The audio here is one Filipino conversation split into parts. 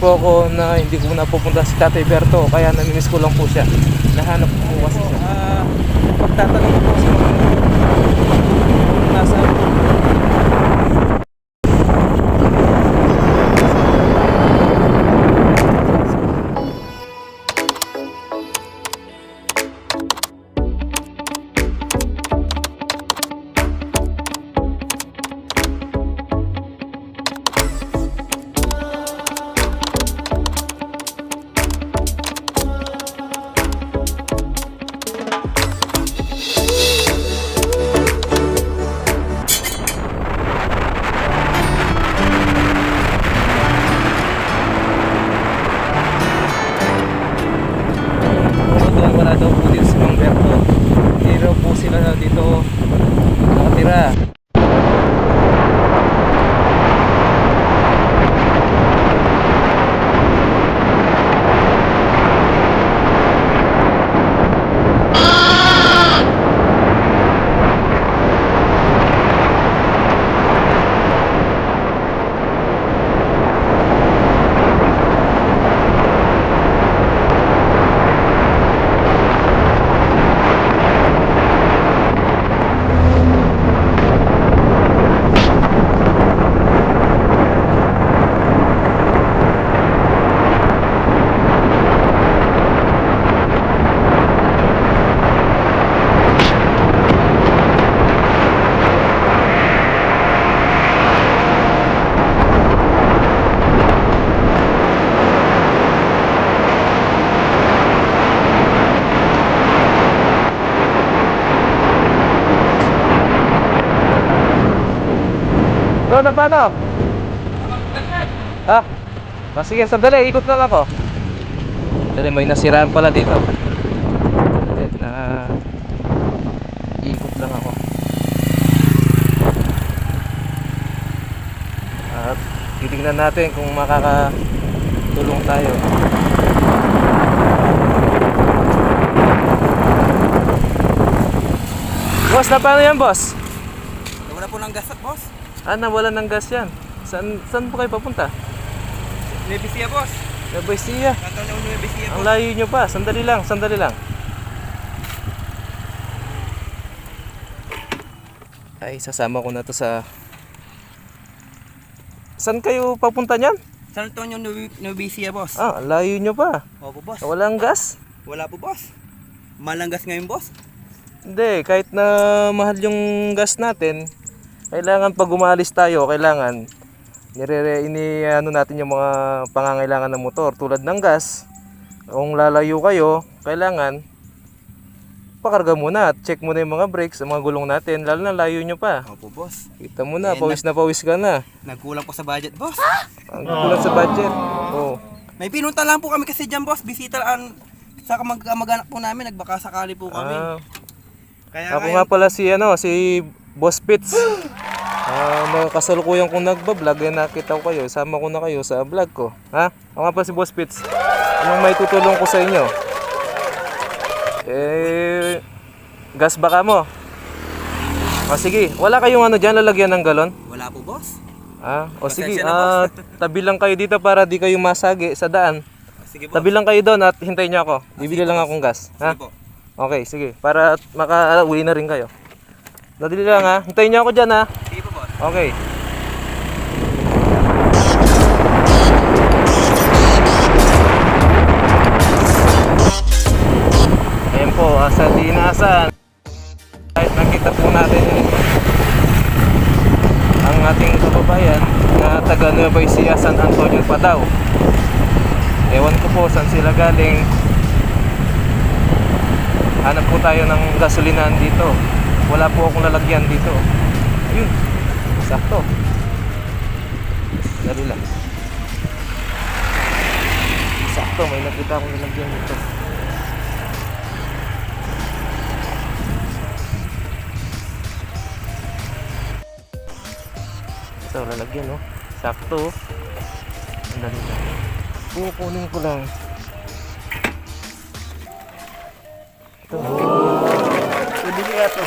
po ako na hindi ko na pupunta si Tatay Berto, kaya namimiss ko lang po siya. Nahanap ko po kasi siya. Pagtatanong ko po sa mga nasa wala daw po dito si Mang Berto. Hindi raw po sila dito nakatira. So, na paano? Ha? Sige, sandali, ikot lang ako. Dali, may nasiraan pala dito. Ikot lang ako. At titignan natin kung makakatulong tayo. Boss, na paano yan, boss? Wala po ng gas, boss. Nawala ng gas yan. Saan po kayo papunta? Nueva Ecija, boss. Nueva Ecija. Kanto ng Nueva Ecija, Ang boss. layo nyo pa. Sandali lang, sandali lang. Ay, sasama ko na to sa... Saan kayo papunta niyan? San Antonio, Nueva Ecija, boss. Ang layo nyo pa. Opo, boss. Walang gas? Wala po, boss. Malang gas ngayon, boss. Hindi, kahit na mahal yung gas natin, kailangan pag umalis tayo, kailangan ini-ano natin yung mga pangangailangan ng motor tulad ng gas. Kung lalayo kayo, kailangan pakarga muna at check muna yung mga brakes, ang mga gulong natin, lalo na layo nyo pa. Opo, boss. Kita mo na, pawis ka na. Nagkulang po sa budget, boss. Ang kulang sa budget. Oh. May pinunta lang po kami kasi dyan, boss. Bisita lang sa kamag-anak po namin. Nagbaka sakali po kami. Kaya Ako nga pala si Boss Pitts. Kasalukuyan kong nagbablog, nakita ko kayo, sama ko na kayo sa vlog ko. Ha? Ako nga pala si Boss Pitts. Anong may tutulong ko sa inyo? Gas baka mo? Sige, wala kayong dyan, lalagyan ng galon? Wala po, boss. Sige, Pasensya na, boss. tabi lang kayo dito para di kayo masagi sa daan. Sige, boss. Tabi lang kayo doon at hintayin nyo ako. Bibili lang akong gas. Ha? Sige po. Okay, sige. Para maka-uwi na rin kayo. Nadali lang ha. Hintayin nyo ako dyan ha. Sige po, boss. Okay. Ayan po, sa Dinasan. Kahit nakita po natin ang ating kababayan na taga Nueva Ecija, San Antonio pa daw. Ewan ko po saan sila galing. Hanap po tayo ng gasolinahan dito. Wala po akong lalagyan dito. Ayun, sakto. Dali lang. Sakto, may nakita akong lalagyan dito. Ito, lalagyan no. Sakto. Dali lang. Kukunin ko lang. Ito. Pwede kaya ito.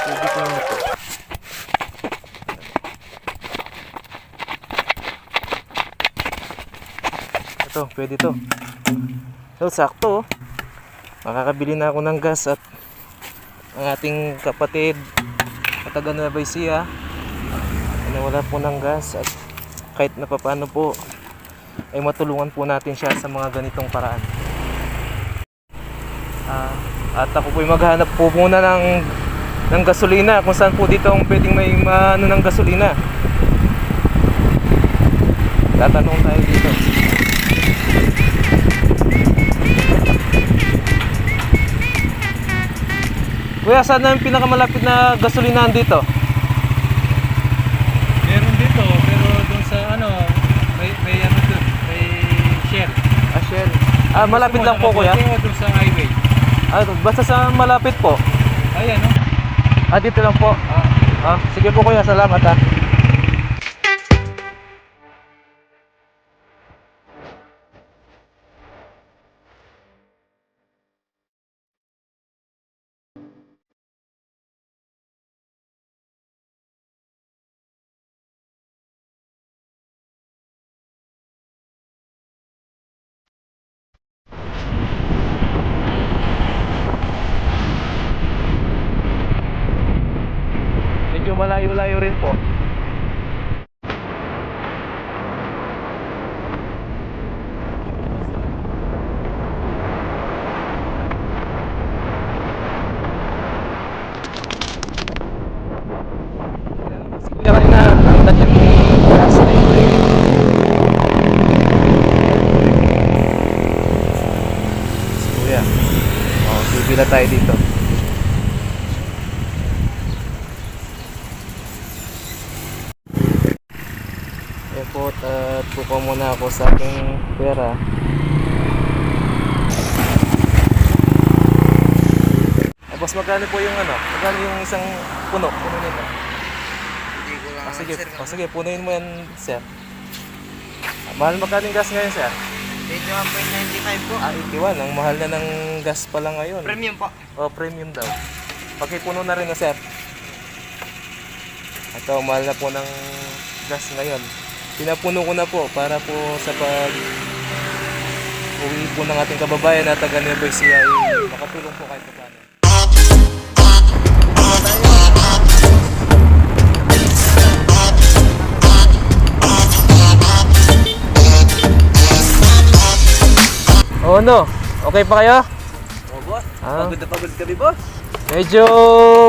Pwede ko na ito. pwede to. So, sakto. Makakabili na ako ng gas at ang ating kapatid at taga Nueva Ecija na wala po ng gas at kahit na papaano po ay matulungan po natin siya sa mga ganitong paraan. At ako po ay maghanap po muna ng gasolina kung saan po dito ang pwedeng may ng gasolina. Tatanong tayo dito. Kuya, saan na yung pinakamalapit na gasolinahan dito? Meron dito, pero doon sa ano, may ano doon, may Shell. Shell. Malapit lang po kuya. Doon sa highway. Basta sa malapit po. Ayan, no? Dito lang po. Sige po kuya, salamat ha. Medyo malayo-layo rin po. Kuya kanina, ang tatyang gas na yun. Kuya, bibila tayo dito. Airport at kukuha muna ako sa aking pera. Boss, magkano po yung magkano yung isang puno nito? Hindi ko lang Sige, sir. sige, punuin mo yan, sir. Mahal magkano yung gas ngayon, sir? 81.95 po. 81, ang mahal na ng gas pala ngayon. Premium po. Premium daw. Pakipuno na rin na, sir. Ito, mahal na po ng gas ngayon. Pinapuno ko na po para po sa uwi po ng ating kababayan na taga Nueva Ecija ay makatulong po kahit paano. Oh no, okay pa kayo? Boss. Ah. Pagod na pagod kami, boss. Medyo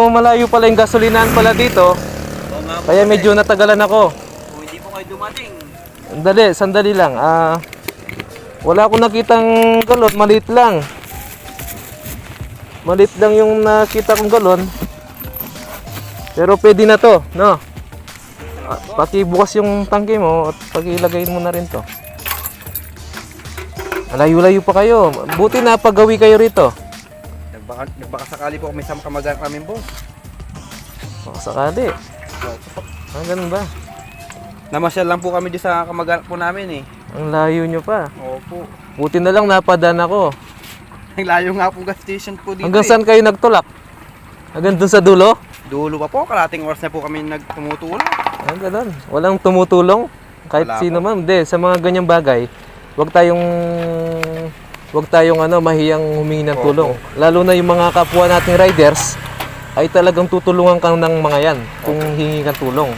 malayo pala yung gasolinahan pala dito. Oo nga po, Kaya boss, medyo natagalan ako. Kung hindi po kayo dumating. Sandali lang. Wala akong nakitang galon, maliit lang. Maliit lang yung nakita kong galon. Pero pwede na to, no? Pakibukas yung tangke mo at pag-ilagay mo na rin to. Layo-layo pa kayo. Buti na paggawi kayo rito. Nagbakasakali po kami sa kamag-anak namin, boss. Baka sakali. Ganun ba? Namasyal lang po kami di sa kamag-anak po namin eh. Ang layo nyo pa. Opo. Buti na lang napadaan ako. Ang layo nga po gas station po dito. Hanggang saan kayo nagtulak? Hanggang dun sa dulo? Dulo pa po, kalating oras na po kami nagtumutulong. Ganun. Walang tumutulong. Kahit Wala sino po. ma'am. Hindi, sa mga ganyang bagay, wag tayong mahiyang humingi ng Opo. tulong. Lalo na yung mga kapwa nating riders ay talagang tutulungan kang ng mga yan kung hingi kang tulong.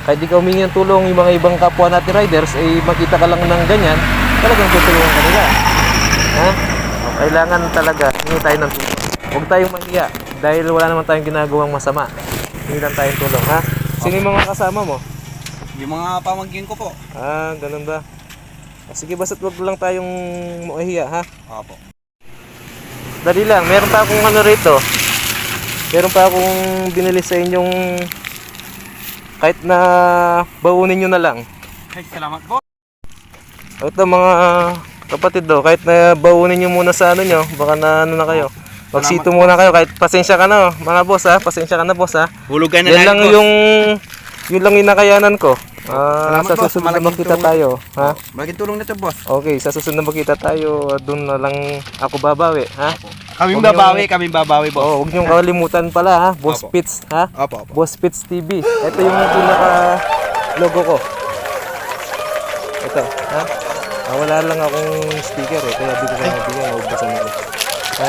Kahit di ka humingi ng tulong, yung mga ibang kapwa nating riders ay makita ka lang ng ganyan, talagang tutulungan ka nila. Ha? Kailangan talaga hingi tayo ng tulong. Huwag tayong mahiya dahil wala naman tayong ginagawang masama. Hingi lang tayong tulong, ha? Sino yung mga kasama mo? Yung mga pamangkin ko po. Ganun ba? Sige, basta't wag lang tayong mahiya, ha? Opo. Dali lang, meron pa akong rito. Meron pa akong binili sa inyong kahit na baunin nyo na lang. Ay, salamat po. Ito mga kapatid do, kahit na baunin nyo muna sa nyo, baka na kayo. Magsito muna kayo, kahit pasensya ka na, mga boss ha, pasensya ka na boss ha. Hulugan na Yan lang boss. yun lang yung nakayanan ko. Salamat, Sa boss. susunod na Malaking magkita tulong. tayo, ha? Malaking tulong nito, boss. Okay, sa susunod na magkita tayo, doon na lang ako babawi, ha? Kaming Huwag babawi, boss. Oh, huwag niyong kalimutan pala, ha? Boss Opo. Pits, ha? Opo, opo. Boss Pits TV. Ito yung pinaka logo ko. Ito, ha? Wala lang akong sticker eh, kaya di ko kaya nabigyan, naubusan mo. Ha?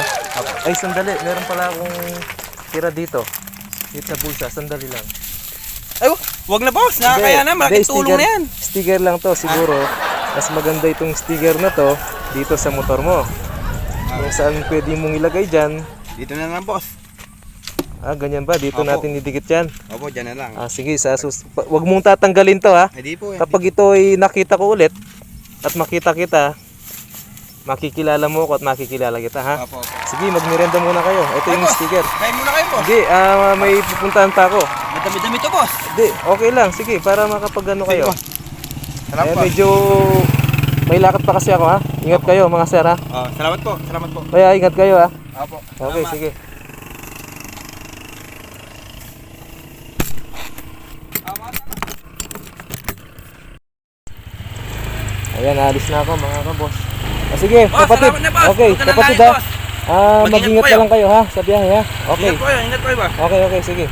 Ay, sandali, meron pala akong tira dito. Dito sa bulsa, sandali lang. Ay, wag na boss. Nakakaya na. Malaking Hindi, tulong na yan. Sticker lang to, siguro. Mas maganda itong sticker na to dito sa motor mo. Kung saan pwede mong ilagay dyan. Dito na lang boss. Ganyan ba? Dito Opo. natin idikit yan. Opo, dyan na lang. Sige, wag mong tatanggalin to ha. Ay, di po. Kapag ito ay nakita ko ulit at makita kita, makikilala mo ako at makikilala kita ha. Opo, opo. Sige, magmerenda muna kayo. Ito yung boss. sticker. Kain muna kayo boss. Hindi, may pupuntahan pa ako. Madami-dami to boss. Hindi, okay lang. Sige, para makapag-ano kayo. boss. Salamat po. Medyo may lakad pa kasi ako ha. Ingat kayo mga sir ha. Salamat po. Salamat po. Kaya ingat kayo ha. Opo. Okay, Salamat. sige. Ayan, alis na ako mga kabos. Sige, Boss, kapatid. salamat na, boss. Okay, Huwag ka nang kapatid lain, ha. boss. Mag-ingat Mag-ingat po ka kayo. lang kayo ha, sa biyahe ha. Okay. Ingat po kayo. Ingat po kayo ba? Okay, sige.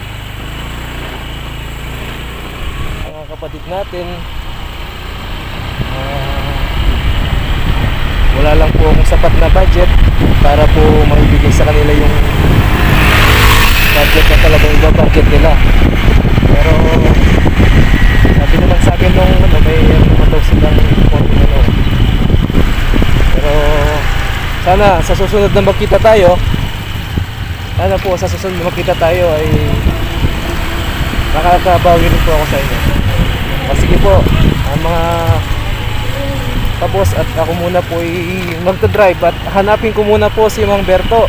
Mga kapatid natin, wala lang po akong sapat na budget para po maibigay sa kanila yung budget na talagang iba budget nila. Pero sabi naman sa akin nung may daw silang konting ano. Pero sana sa susunod na magkita tayo, sana po sa susunod na magkita tayo ay nakakabawi rin po ako sa inyo. Sige po, ang mga tapos at ako muna po ay magta-drive at hanapin ko muna po si Mang Berto.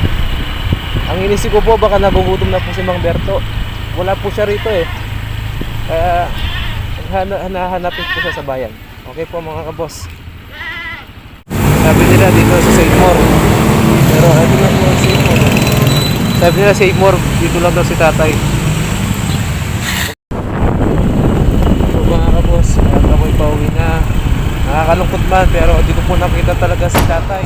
Ang inisip ko po baka nagugutom na po si Mang Berto. Wala po siya rito eh. Kaya hanahanapin po siya sa bayan. Okay po mga kabos. Sabi nila dito sa Seymour. Pero ano lang po ang Seymour. Sabi nila Seymour, dito lang daw si tatay. So mga kabos, at ako'y pauwi na. Nakakalungkot man pero di ko po nakita talaga si tatay.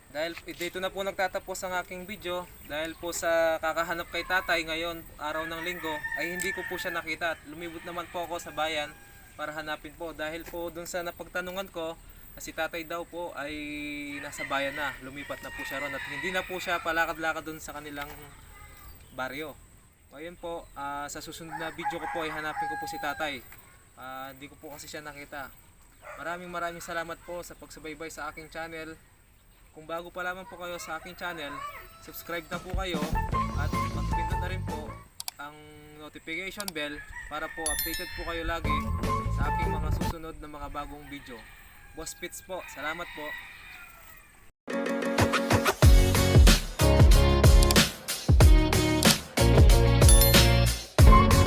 Dahil dito na po nagtatapos ang aking video. Dahil po sa kakahanap kay tatay ngayon, araw ng linggo, ay hindi ko po siya nakita. At lumibot naman po ako sa bayan para hanapin po. Dahil po dun sa napagtanungan ko, na si tatay daw po ay nasa bayan na. Lumipat na po siya ron at hindi na po siya palakad-lakad dun sa kanilang baryo. Ngayon po, sa susunod na video ko po ay hanapin ko po si tatay. Hindi ko po kasi siya nakita. Maraming salamat po sa pagsubaybay sa aking channel. Kung bago pa lamang po kayo sa aking channel, subscribe na po kayo at mag-pindot na rin po ang notification bell para po updated po kayo lagi sa aking mga susunod na mga bagong video. Boss Pits po, salamat po.